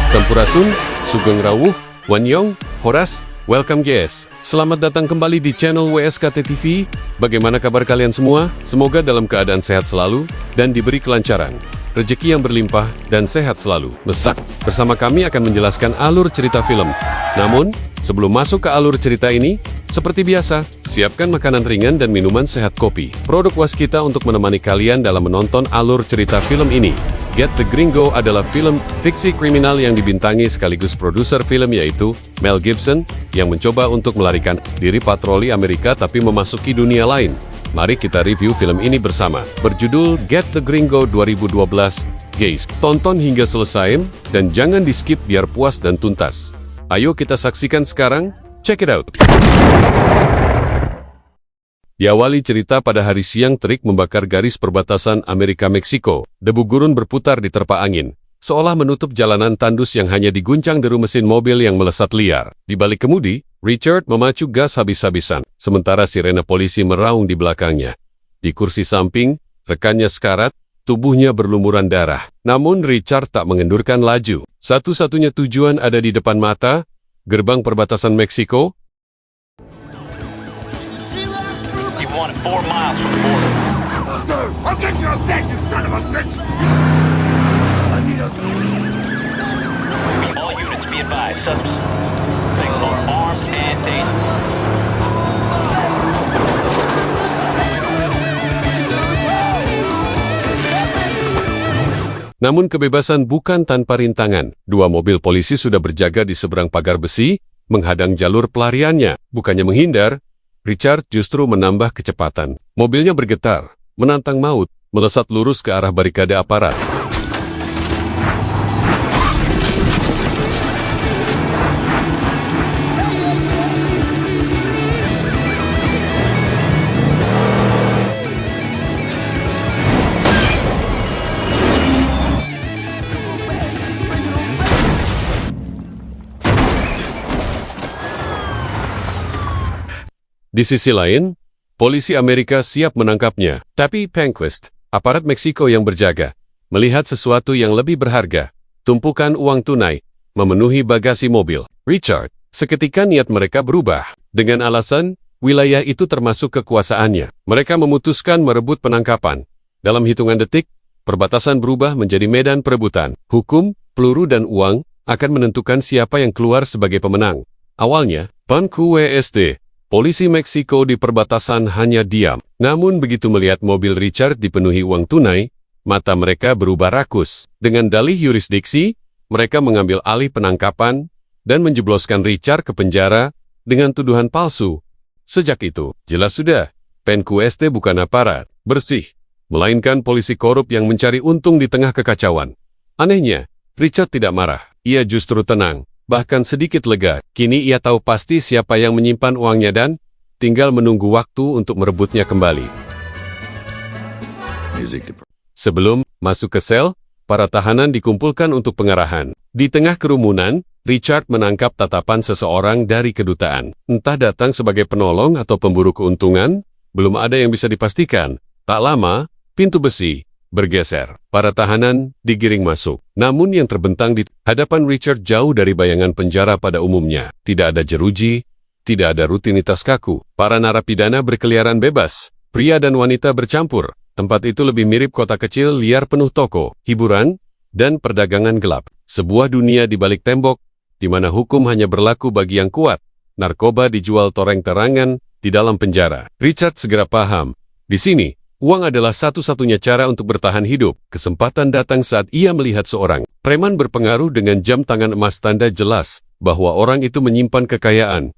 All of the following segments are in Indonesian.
Sampurasun, Sugeng Rawuh, Wanyong, Horas, welcome guys. Selamat datang kembali di channel WSKT TV. Bagaimana kabar kalian semua? Semoga dalam keadaan sehat selalu dan diberi kelancaran, rezeki yang berlimpah dan sehat selalu. Besak, bersama kami akan menjelaskan alur cerita film. Namun, sebelum masuk ke alur cerita ini, seperti biasa, siapkan makanan ringan dan minuman sehat kopi. Produk waskita untuk menemani kalian dalam menonton alur cerita film ini. Get the Gringo adalah film fiksi kriminal yang dibintangi sekaligus produser film yaitu Mel Gibson yang mencoba untuk melarikan diri patroli Amerika tapi memasuki dunia lain. Mari kita review film ini bersama. Berjudul Get the Gringo 2012. Guys, tonton hingga selesai dan jangan di-skip biar puas dan tuntas. Ayo kita saksikan sekarang. Check it out. Diawali cerita pada hari siang terik membakar garis perbatasan Amerika-Meksiko. Debu gurun berputar di terpa angin, seolah menutup jalanan tandus yang hanya diguncang deru mesin mobil yang melesat liar. Di balik kemudi, Richard memacu gas habis-habisan, sementara sirene polisi meraung di belakangnya. Di kursi samping, rekannya sekarat, tubuhnya berlumuran darah. Namun Richard tak mengendurkan laju. Satu-satunya tujuan ada di depan mata, gerbang perbatasan Meksiko. You want it 4 miles from the border. Dude, I'll get you a dead, you son of a bitch! I need a... All units be advised. Suspects are armed and dangerous. Namun kebebasan bukan tanpa rintangan. Dua mobil polisi sudah berjaga di seberang pagar besi, menghadang jalur pelariannya. Bukannya menghindar, Richard justru menambah kecepatan. Mobilnya bergetar, menantang maut, melesat lurus ke arah barikade aparat. Di sisi lain, polisi Amerika siap menangkapnya. Tapi Panquist, aparat Meksiko yang berjaga, melihat sesuatu yang lebih berharga, tumpukan uang tunai, memenuhi bagasi mobil. Richard, seketika niat mereka berubah. Dengan alasan, wilayah itu termasuk kekuasaannya. Mereka memutuskan merebut penangkapan. Dalam hitungan detik, perbatasan berubah menjadi medan perebutan. Hukum, peluru dan uang akan menentukan siapa yang keluar sebagai pemenang. Awalnya, Panquist, polisi Meksiko di perbatasan hanya diam. Namun begitu melihat mobil Richard dipenuhi uang tunai, mata mereka berubah rakus. Dengan dalih yurisdiksi, mereka mengambil alih penangkapan dan menjebloskan Richard ke penjara dengan tuduhan palsu. Sejak itu, jelas sudah, Panquist bukan aparat bersih, melainkan polisi korup yang mencari untung di tengah kekacauan. Anehnya, Richard tidak marah. Ia justru tenang. Bahkan sedikit lega, kini ia tahu pasti siapa yang menyimpan uangnya dan tinggal menunggu waktu untuk merebutnya kembali. Sebelum masuk ke sel, para tahanan dikumpulkan untuk pengarahan. Di tengah kerumunan, Richard menangkap tatapan seseorang dari kedutaan. Entah datang sebagai penolong atau pemburu keuntungan, belum ada yang bisa dipastikan. Tak lama, pintu besi bergeser. Para tahanan digiring masuk. Namun yang terbentang di hadapan Richard jauh dari bayangan penjara pada umumnya. Tidak ada jeruji, tidak ada rutinitas kaku. Para narapidana berkeliaran bebas. Pria dan wanita bercampur. Tempat itu lebih mirip kota kecil liar penuh toko, hiburan, dan perdagangan gelap. Sebuah dunia di balik tembok, di mana hukum hanya berlaku bagi yang kuat. Narkoba dijual toreng-terangan di dalam penjara. Richard segera paham. Di sini, uang adalah satu-satunya cara untuk bertahan hidup. Kesempatan datang saat ia melihat seorang preman berpengaruh dengan jam tangan emas, tanda jelas bahwa orang itu menyimpan kekayaan.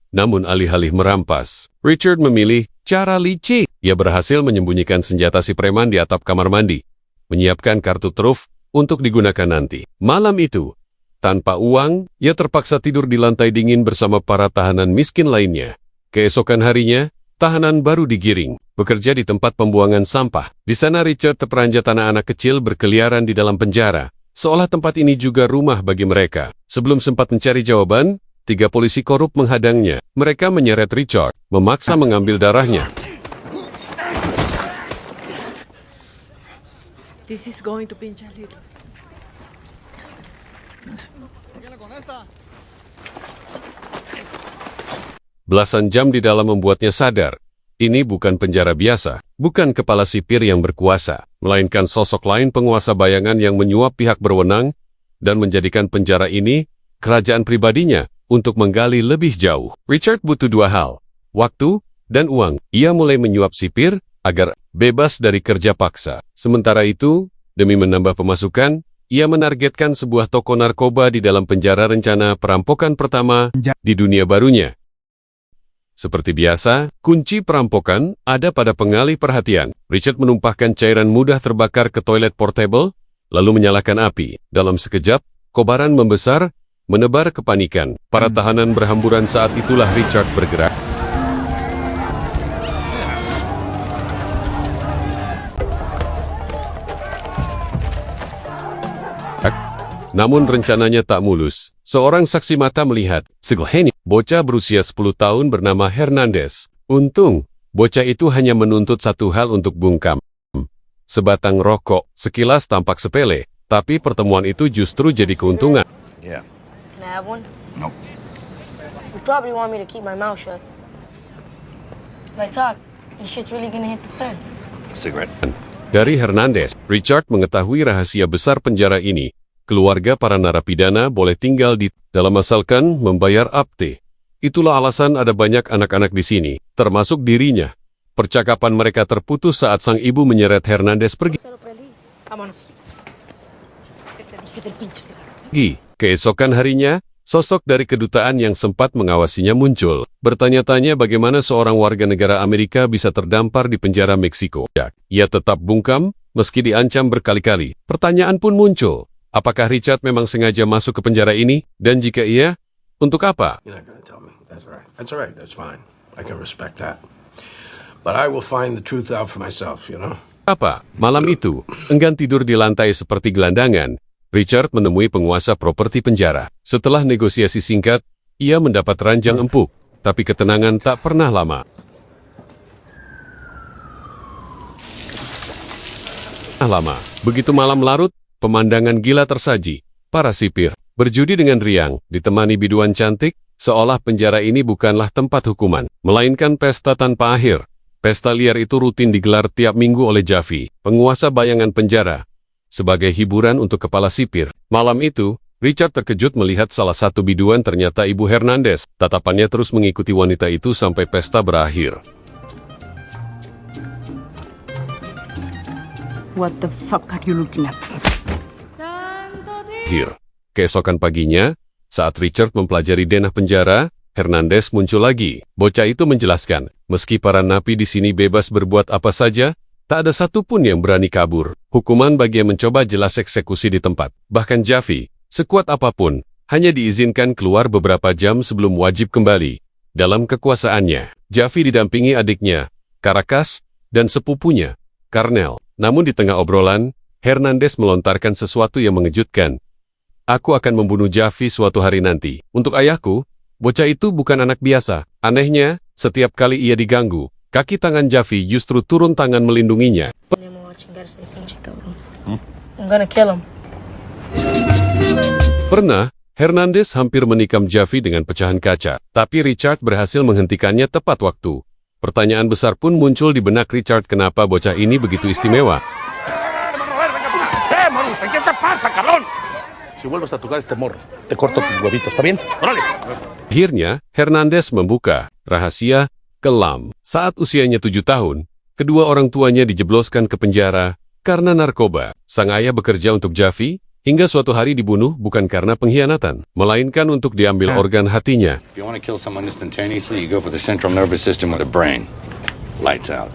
Namun alih-alih merampas, Richard memilih cara licik. Ia berhasil menyembunyikan senjata si preman di atap kamar mandi, menyiapkan kartu truf untuk digunakan nanti. Malam itu, tanpa uang, ia terpaksa tidur di lantai dingin bersama para tahanan miskin lainnya. Keesokan harinya, tahanan baru digiring, bekerja di tempat pembuangan sampah. Di sana Richard terperanjat anak-anak kecil berkeliaran di dalam penjara, seolah tempat ini juga rumah bagi mereka. Sebelum sempat mencari jawaban, 3 polisi korup menghadangnya. Mereka menyeret Richard, memaksa mengambil darahnya. This is going to pinch a little. Belasan jam di dalam membuatnya sadar. Ini bukan penjara biasa, bukan kepala sipir yang berkuasa, melainkan sosok lain penguasa bayangan yang menyuap pihak berwenang dan menjadikan penjara ini kerajaan pribadinya untuk menggali lebih jauh. Richard butuh dua hal, waktu dan uang. Ia mulai menyuap sipir agar bebas dari kerja paksa. Sementara itu, demi menambah pemasukan, ia menargetkan sebuah toko narkoba di dalam penjara rencana perampokan pertama di dunia barunya. Seperti biasa, kunci perampokan ada pada pengalih perhatian. Richard menumpahkan cairan mudah terbakar ke toilet portable, lalu menyalakan api. Dalam sekejap, kobaran membesar, menebar kepanikan. Para tahanan berhamburan saat itulah Richard bergerak. Namun rencananya tak mulus. Seorang saksi mata melihat, Segelheni, bocah berusia 10 tahun bernama Hernandez. Untung, bocah itu hanya menuntut satu hal untuk bungkam. Sebatang rokok, sekilas tampak sepele, tapi pertemuan itu justru jadi keuntungan. Yeah. Can I have one? Nope. You probably want me to keep my mouth shut. If I talk, this shit's really gonna hit the fence. Cigarette. Dari Hernandez, Richard mengetahui rahasia besar penjara ini. Keluarga para narapidana boleh tinggal di dalam asalkan membayar upte. Itulah alasan ada banyak anak-anak di sini, termasuk dirinya. Percakapan mereka terputus saat sang ibu menyeret Hernandez pergi. Vámonos. ¿Qué te dije del pinche cigarro? Keesokan harinya, sosok dari kedutaan yang sempat mengawasinya muncul. Bertanya-tanya bagaimana seorang warga negara Amerika bisa terdampar di penjara Meksiko. Ia tetap bungkam, meski diancam berkali-kali. Pertanyaan pun muncul. Apakah Richard memang sengaja masuk ke penjara ini? Dan jika iya, untuk apa? You're not going to tell me. That's all right. That's all right. That's fine. I can respect that. But I will find the truth out for myself, you know? Apa? Malam itu, enggan tidur di lantai seperti gelandangan, Richard menemui penguasa properti penjara. Setelah negosiasi singkat, ia mendapat ranjang empuk, tapi ketenangan tak pernah lama. Begitu malam larut, pemandangan gila tersaji. Para sipir berjudi dengan riang, ditemani biduan cantik, seolah penjara ini bukanlah tempat hukuman, melainkan pesta tanpa akhir. Pesta liar itu rutin digelar tiap minggu oleh Javi, penguasa bayangan penjara, sebagai hiburan untuk kepala sipir. Malam itu, Richard terkejut melihat salah satu biduan ternyata Ibu Hernandez. Tatapannya terus mengikuti wanita itu sampai pesta berakhir. What the fuck are you looking at? Keesokan paginya, saat Richard mempelajari denah penjara, Hernandez muncul lagi. Bocah itu menjelaskan, meski para napi di sini bebas berbuat apa saja, tak ada satupun yang berani kabur. Hukuman bagi yang mencoba jelas eksekusi di tempat. Bahkan Javi, sekuat apapun, hanya diizinkan keluar beberapa jam sebelum wajib kembali. Dalam kekuasaannya, Javi didampingi adiknya, Caracas, dan sepupunya, Carnel. Namun di tengah obrolan, Hernandez melontarkan sesuatu yang mengejutkan. Aku akan membunuh Javi suatu hari nanti. Untuk ayahku, bocah itu bukan anak biasa. Anehnya, setiap kali ia diganggu, kaki tangan Javi justru turun tangan melindunginya. I'm gonna kill him. Pernah, Hernandez hampir menikam Javi dengan pecahan kaca, tapi Richard berhasil menghentikannya tepat waktu. Pertanyaan besar pun muncul di benak Richard, kenapa bocah ini begitu istimewa. ¿Qué te pasa, cabrón? Si vuelves a tocar este morro, te corto tus huevitos, ¿está bien? ¡Órale! Akhirnya, Hernandez membuka rahasia kelam. Saat usianya 7 tahun, kedua orang tuanya dijebloskan ke penjara karena narkoba. Sang ayah bekerja untuk Javi, hingga suatu hari dibunuh bukan karena pengkhianatan, melainkan untuk diambil organ hatinya. If you want to kill someone instantaneously, you go for the central nervous system with the brain. Lights out.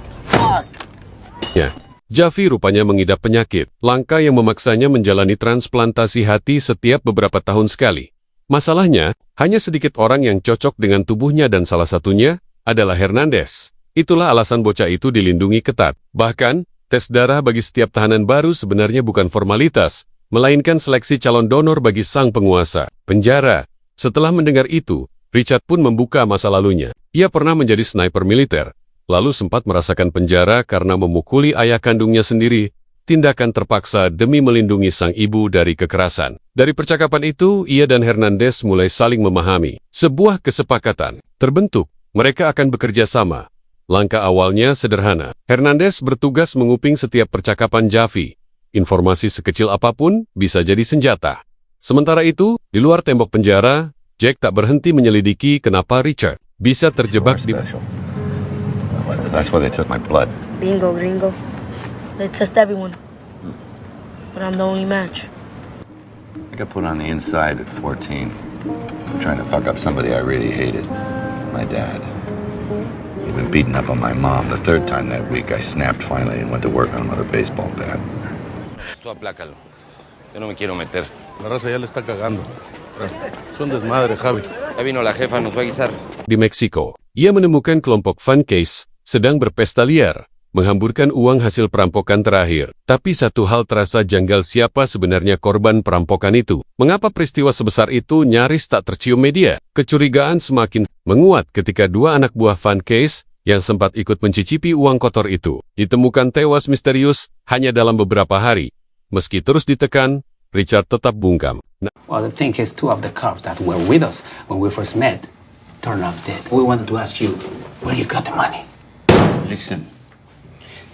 Javi rupanya mengidap penyakit, langka yang memaksanya menjalani transplantasi hati setiap beberapa tahun sekali. Masalahnya, hanya sedikit orang yang cocok dengan tubuhnya dan salah satunya adalah Hernandez. Itulah alasan bocah itu dilindungi ketat. Bahkan, tes darah bagi setiap tahanan baru sebenarnya bukan formalitas, melainkan seleksi calon donor bagi sang penguasa penjara. Setelah mendengar itu, Richard pun membuka masa lalunya. Ia pernah menjadi sniper militer, lalu sempat merasakan penjara karena memukuli ayah kandungnya sendiri, tindakan terpaksa demi melindungi sang ibu dari kekerasan. Dari percakapan itu, ia dan Hernandez mulai saling memahami. Sebuah kesepakatan terbentuk. Mereka akan bekerja sama. Langkah awalnya sederhana. Hernandez bertugas menguping setiap percakapan Javi. Informasi sekecil apapun bisa jadi senjata. Sementara itu, di luar tembok penjara, Jack tak berhenti menyelidiki kenapa Richard bisa terjebak di... That's why they took my blood. Bingo, gringo. They test everyone. But I'm the only match. I got put on the inside at 14 for trying to fuck up somebody I really hated. My dad. He'd been beating up on my mom. The third time that week, I snapped finally and went to work on another baseball bat. Tú aplácalo. Yo no me quiero meter. La raza ya le está cagando. Son desmadre, Javi. Ya vino la jefa, nos va a guisar. Di Meksiko, ia menemukan kelompok Van Case sedang berpesta liar, menghamburkan uang hasil perampokan terakhir. Tapi satu hal terasa janggal, siapa sebenarnya korban perampokan itu? Mengapa peristiwa sebesar itu nyaris tak tercium media? Kecurigaan semakin menguat ketika dua anak buah Van Case yang sempat ikut mencicipi uang kotor itu ditemukan tewas misterius hanya dalam beberapa hari. Meski terus ditekan, Richard tetap bungkam. Well, the thing is, two of the cops that were with us when we first met turned out dead. We wanted to ask you where you got the money. Listen,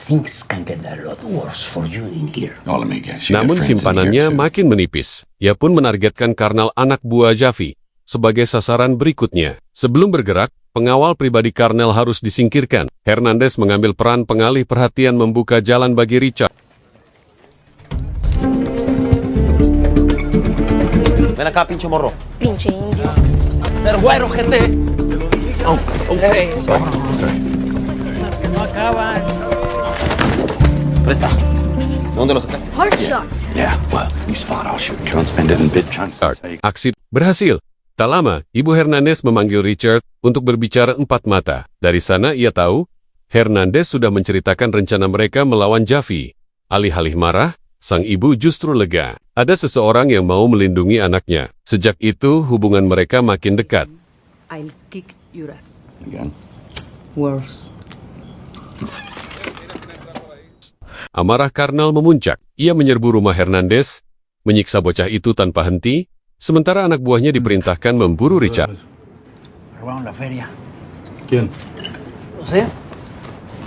things can get a lot worse for you in here. Oh, let me guess. You got Namun friends in simpanannya here, too. makin menipis. Ia pun menargetkan Karnal anak buah Javi sebagai sasaran berikutnya. Sebelum bergerak, pengawal pribadi Karnel harus disingkirkan. Hernandez mengambil peran pengalih perhatian, membuka jalan bagi Richard. Ven acá, pinche morro. Pinche indio. Ser güero, gente. Presta. ¿De dónde lo sacaste? Hard shot. Yeah, well, you spot, I'll shoot. Don't spend it in big chunks. Aksi berhasil. Tak lama, Ibu Hernandez memanggil Richard untuk berbicara empat mata. Dari sana ia tahu, Hernandez sudah menceritakan rencana mereka melawan Javi. Alih-alih marah, sang ibu justru lega. Ada seseorang yang mau melindungi anaknya. Sejak itu, hubungan mereka makin dekat. I'll kick your ass. Again? Worse. Amarah Karnal memuncak. Ia menyerbu rumah Hernandez, menyiksa bocah itu tanpa henti, sementara anak buahnya diperintahkan memburu Richard. Around la feria. ¿Quién? No sé.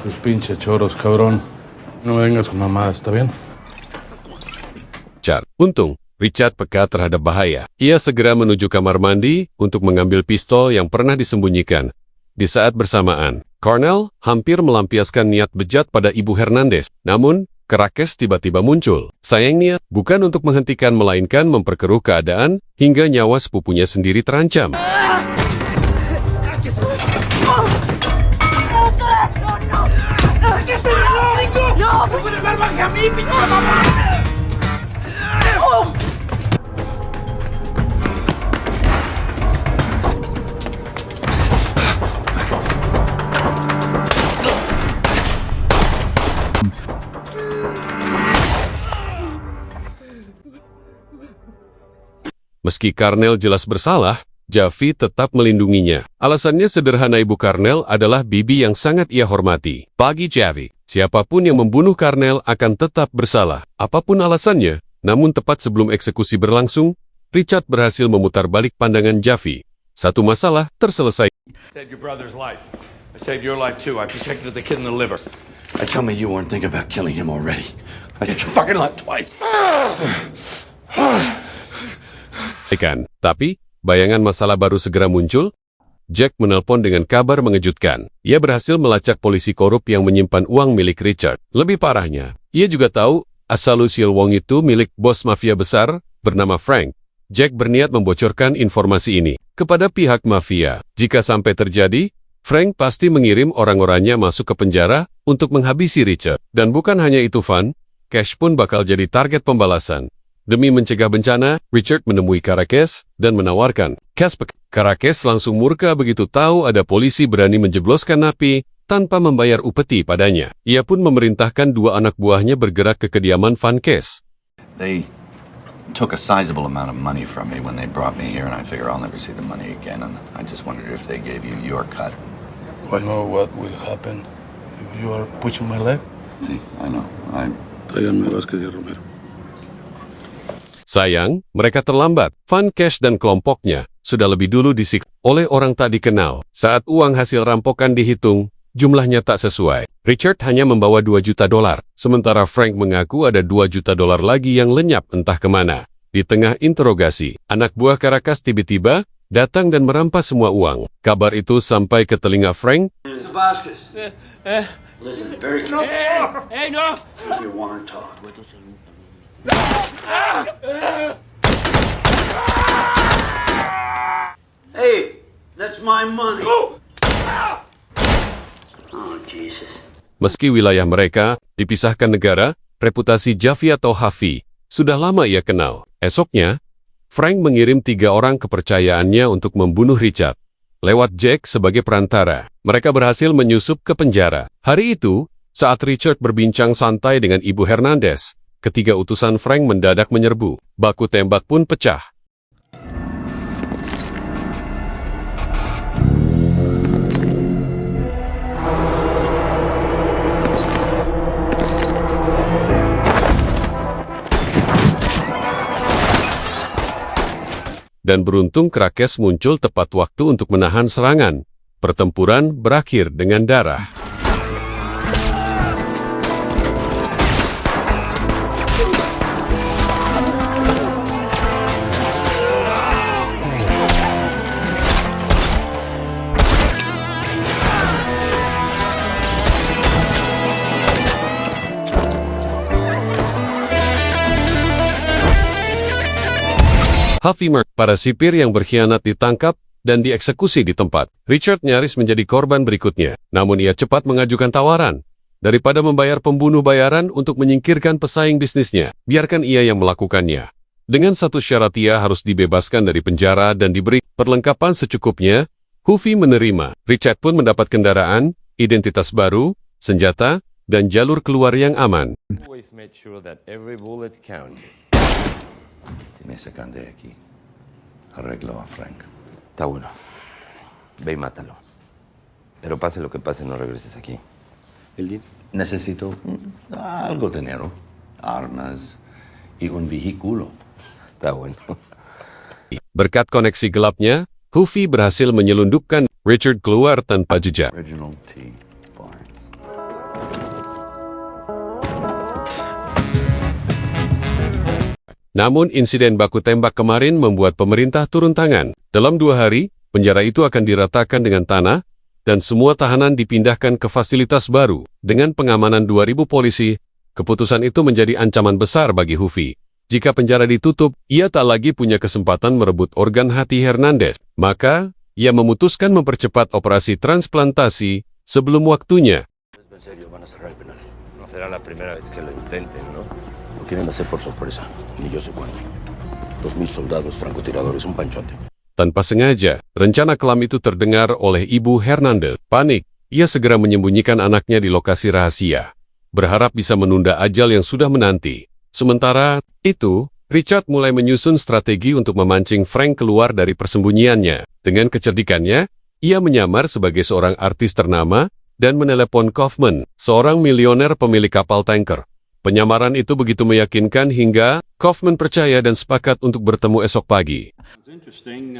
Pues pinche choros, cabrón. No me vengas con mamadas, ¿está bien? Richard. Untung, Richard peka terhadap bahaya. Ia segera menuju kamar mandi untuk mengambil pistol yang pernah disembunyikan. Di saat bersamaan, Karnal hampir melampiaskan niat bejat pada Ibu Hernandez. Namun, Kerakes tiba-tiba muncul. Sayangnya, bukan untuk menghentikan melainkan memperkeruh keadaan hingga nyawa sepupunya sendiri terancam. Meski Karnel jelas bersalah, Javi tetap melindunginya. Alasannya sederhana, Ibu Karnel adalah bibi yang sangat ia hormati. Bagi Javi, siapapun yang membunuh Karnel akan tetap bersalah. Apapun alasannya, namun tepat sebelum eksekusi berlangsung, Richard berhasil memutar balik pandangan Javi. Satu masalah terselesai. Saved your brother's life. I saved your life too. I protected the kid in the liver. Now tell me you weren't thinking about killing him already. I saved your fucking life twice. Tapi, bayangan masalah baru segera muncul. Jack menelpon dengan kabar mengejutkan. Ia berhasil melacak polisi korup yang menyimpan uang milik Richard. Lebih parahnya, ia juga tahu asal-usul uang itu milik bos mafia besar bernama Frank. Jack berniat membocorkan informasi ini kepada pihak mafia. Jika sampai terjadi, Frank pasti mengirim orang-orangnya masuk ke penjara untuk menghabisi Richard. Dan bukan hanya itu, Van, Cash pun bakal jadi target pembalasan. Demi mencegah bencana, Richard menemui Kerakes dan menawarkan cash. Kerakes langsung murka begitu tahu ada polisi berani menjebloskan napi tanpa membayar upeti padanya. Ia pun memerintahkan dua anak buahnya bergerak ke kediaman Van Case. They took a sizable amount of money from me when they brought me here, and I figure I'll never see the money again, and I just wondered if they gave you your cut. I know what will happen if you are pushing my leg. See, I know. I Tráiganme a Vázquez y a Romero. Sayang, mereka terlambat. Van Cash dan kelompoknya sudah lebih dulu disiksa oleh orang tak dikenal. Saat uang hasil rampokan dihitung, jumlahnya tak sesuai. Richard hanya membawa $2 juta, sementara Frank mengaku ada $2 juta lagi yang lenyap entah kemana. Di tengah interogasi, anak buah Caracas tiba-tiba datang dan merampas semua uang. Kabar itu sampai ke telinga Frank. Mr. Vasquez. Listen, very carefully. Hey, no! If you want to talk. Hey, that's my money. Oh, Jesus. Meski wilayah mereka dipisahkan negara, reputasi Javi atau Hafi sudah lama ia kenal. Esoknya, Frank mengirim 3 orang kepercayaannya untuk membunuh Richard. Lewat Jack sebagai perantara, mereka berhasil menyusup ke penjara. Hari itu, saat Richard berbincang santai dengan Ibu Hernandez, ketiga utusan Frank mendadak menyerbu. Baku tembak pun pecah. Dan beruntung Caracas muncul tepat waktu untuk menahan serangan. Pertempuran berakhir dengan darah. Hafi Mark, para sipir yang berkhianat ditangkap dan dieksekusi di tempat. Richard nyaris menjadi korban berikutnya, namun ia cepat mengajukan tawaran. Daripada membayar pembunuh bayaran untuk menyingkirkan pesaing bisnisnya, biarkan ia yang melakukannya. Dengan satu syarat, ia harus dibebaskan dari penjara dan diberi perlengkapan secukupnya. Hufi menerima. Richard pun mendapat kendaraan, identitas baru, senjata, dan jalur keluar yang aman. Always made sure that every bullet counted. Si me sacan de aquí, arreglo a Frank. Está bueno. Ve y mátalo. Pero pase lo que pase, no regreses aquí. Necesito algo de dinero, armas y un vehículo. Está bueno. Berkat koneksi gelapnya, Hufi berhasil menyelundupkan Richard keluar tanpa jejak. Reginald T. Barnes. Namun insiden baku tembak kemarin membuat pemerintah turun tangan. Dalam 2 hari, penjara itu akan diratakan dengan tanah, dan semua tahanan dipindahkan ke fasilitas baru. Dengan pengamanan 2.000 polisi, keputusan itu menjadi ancaman besar bagi Hufi. Jika penjara ditutup, ia tak lagi punya kesempatan merebut organ hati Hernandez. Maka, ia memutuskan mempercepat operasi transplantasi sebelum waktunya. No será la primera vez que lo intenten, ¿no? No quieren hacer por sorpresa, ni yo sé cuándo. 2.000 soldados francotiradores, un panchote. Tanpa sengaja, rencana kelam itu terdengar oleh Ibu Hernandez. Panik, ia segera menyembunyikan anaknya di lokasi rahasia, berharap bisa menunda ajal yang sudah menanti. Sementara itu, Richard mulai menyusun strategi untuk memancing Frank keluar dari persembunyiannya. Dengan kecerdikannya, ia menyamar sebagai seorang artis ternama dan menelepon Kaufman, seorang milioner pemilik kapal tanker. Penyamaran itu begitu meyakinkan hingga Kaufman percaya dan sepakat untuk bertemu esok pagi. Interesting.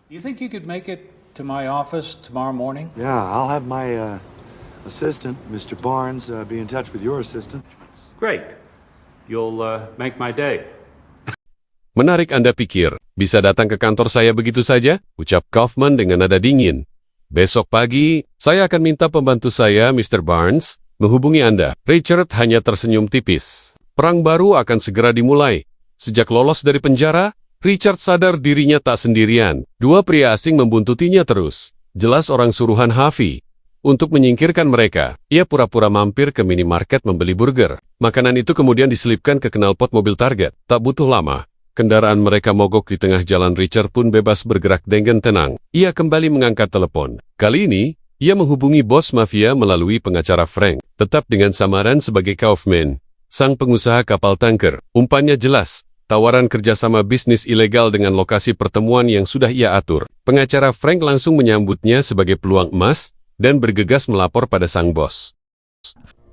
You think you could make it to my office tomorrow morning? Yeah, I'll have my assistant, Mr. Barnes, be in touch with your assistant. Great. You'll make my day. Menarik Anda pikir, bisa datang ke kantor saya begitu saja? Ucap Kaufman dengan nada dingin. Besok pagi, saya akan minta pembantu saya, Mr. Barnes, menghubungi Anda. Richard hanya tersenyum tipis. Perang baru akan segera dimulai. Sejak lolos dari penjara, Richard sadar dirinya tak sendirian. 2 pria asing membuntutinya terus. Jelas orang suruhan Hafi. Untuk menyingkirkan mereka, ia pura-pura mampir ke minimarket membeli burger. Makanan itu kemudian diselipkan ke knalpot mobil target. Tak butuh lama, kendaraan mereka mogok di tengah jalan. Richard pun bebas bergerak dengan tenang. Ia kembali mengangkat telepon. Kali ini, ia menghubungi bos mafia melalui pengacara Frank, tetap dengan samaran sebagai Kaufman, sang pengusaha kapal tanker. Umpannya jelas, tawaran kerjasama bisnis ilegal dengan lokasi pertemuan yang sudah ia atur. Pengacara Frank langsung menyambutnya sebagai peluang emas dan bergegas melapor pada sang bos.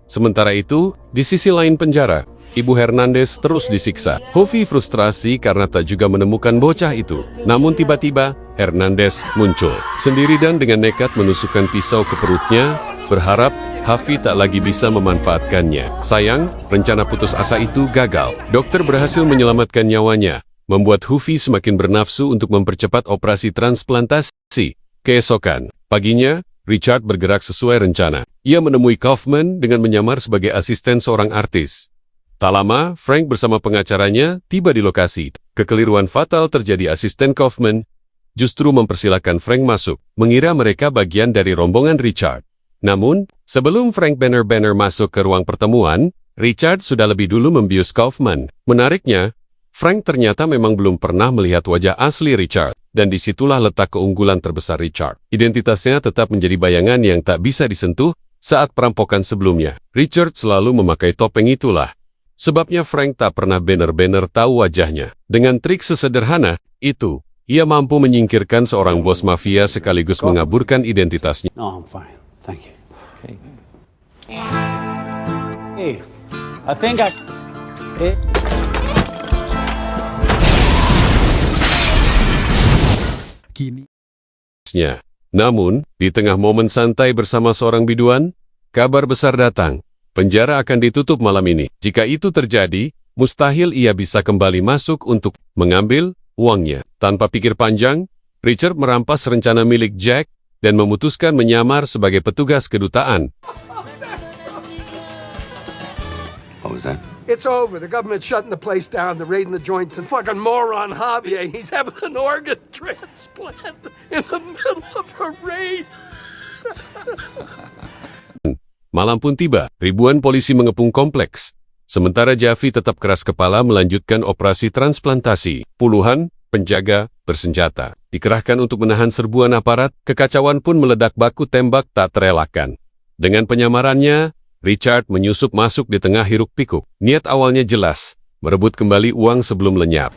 Sementara itu, di sisi lain penjara, Ibu Hernandez terus disiksa. Hovi frustrasi karena tak juga menemukan bocah itu. Namun tiba-tiba, Hernandez muncul sendiri dan dengan nekat menusukkan pisau ke perutnya, berharap Hafi tak lagi bisa memanfaatkannya. Sayang, rencana putus asa itu gagal. Dokter berhasil menyelamatkan nyawanya, membuat Hufi semakin bernafsu untuk mempercepat operasi transplantasi. Keesokan paginya, Richard bergerak sesuai rencana. Ia menemui Kaufman dengan menyamar sebagai asisten seorang artis. Tak lama, Frank bersama pengacaranya tiba di lokasi. Kekeliruan fatal terjadi. Asisten Kaufman justru mempersilahkan Frank masuk, mengira mereka bagian dari rombongan Richard. Namun, sebelum Frank benar-benar masuk ke ruang pertemuan, Richard sudah lebih dulu membius Kaufman. Menariknya, Frank ternyata memang belum pernah melihat wajah asli Richard, dan disitulah letak keunggulan terbesar Richard. Identitasnya tetap menjadi bayangan yang tak bisa disentuh saat perampokan sebelumnya. Richard selalu memakai topeng itulah. Sebabnya Frank tak pernah benar-benar tahu wajahnya. Dengan trik sesederhana itu, ia mampu menyingkirkan seorang bos mafia sekaligus mengaburkan identitasnya. No, I'm fine. Thank you. Okay. Hey, I think I... Hey. Namun, di tengah momen santai bersama seorang biduan, kabar besar datang. Penjara akan ditutup malam ini. Jika itu terjadi, mustahil ia bisa kembali masuk untuk mengambil uangnya. Tanpa pikir panjang, Richard merampas rencana milik Jack dan memutuskan menyamar sebagai petugas kedutaan. What was that? It's over. The government's shutting the place down. They're raiding the joints. And fucking moron Javier, he's having an organ transplant in the middle of a raid. Malam pun tiba. Ribuan polisi mengepung kompleks. Sementara Javi tetap keras kepala melanjutkan operasi transplantasi. Puluhan penjaga bersenjata dikerahkan untuk menahan serbuan aparat. Kekacauan pun meledak, baku tembak tak terelakkan. Dengan penyamarannya, Richard menyusup masuk di tengah hiruk-pikuk. Niat awalnya jelas, merebut kembali uang sebelum lenyap.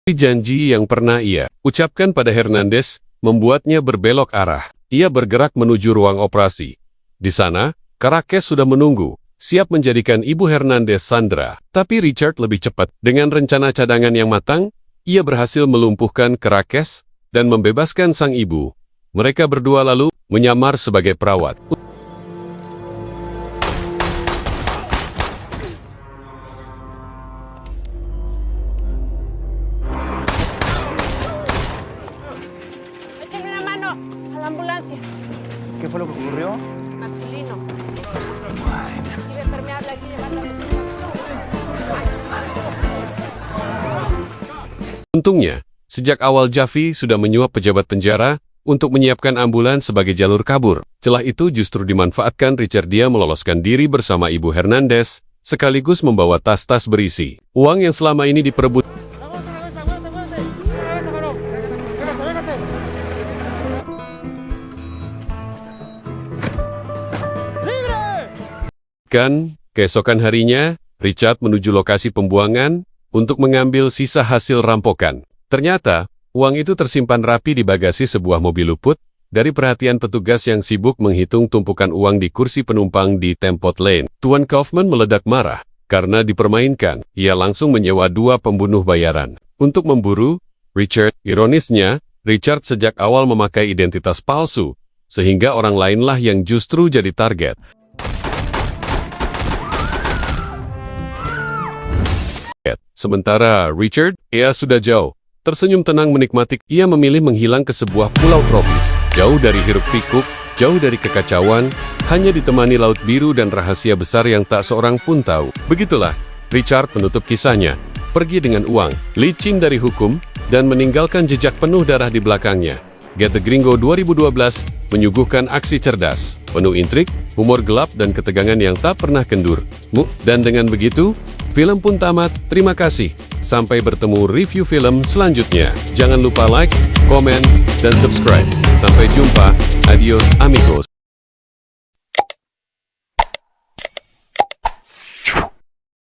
Janji yang pernah ia ucapkan pada Hernandez membuatnya berbelok arah. Ia bergerak menuju ruang operasi. Di sana, Caracas sudah menunggu, siap menjadikan Ibu Hernandez sandera. Tapi Richard lebih cepat. Dengan rencana cadangan yang matang, ia berhasil melumpuhkan Caracas dan membebaskan sang ibu. Mereka berdua lalu menyamar sebagai perawat. Échame una mano a la ambulancia. ¿Qué fue lo que ocurrió? Masculino. Iba permeable aquí llevando. Untungnya, sejak awal Javi sudah menyuap pejabat penjara untuk menyiapkan ambulans sebagai jalur kabur. Celah itu justru dimanfaatkan Richard. Dia meloloskan diri bersama Ibu Hernandez, sekaligus membawa tas-tas berisi uang yang selama ini diperebutkan Keesokan harinya, Richard menuju lokasi pembuangan untuk mengambil sisa hasil rampokan. Ternyata, uang itu tersimpan rapi di bagasi sebuah mobil luput dari perhatian petugas yang sibuk menghitung tumpukan uang di kursi penumpang di Tempot Lane. Tuan Kaufman meledak marah karena dipermainkan. Ia langsung menyewa 2 pembunuh bayaran untuk memburu Richard. Ironisnya, Richard sejak awal memakai identitas palsu, sehingga orang lainlah yang justru jadi target. Sementara Richard, ia sudah jauh. Tersenyum tenang menikmati. Ia memilih menghilang ke sebuah pulau tropis. Jauh dari hiruk-pikuk, jauh dari kekacauan, hanya ditemani laut biru dan rahasia besar yang tak seorang pun tahu. Begitulah, Richard menutup kisahnya. Pergi dengan uang, licin dari hukum, dan meninggalkan jejak penuh darah di belakangnya. Get the Gringo 2012 menyuguhkan aksi cerdas, penuh intrik, humor gelap dan ketegangan yang tak pernah kendur. Dan dengan begitu, film pun tamat. Terima kasih. Sampai bertemu review film selanjutnya. Jangan lupa like, komen, dan subscribe. Sampai jumpa. Adios amigos.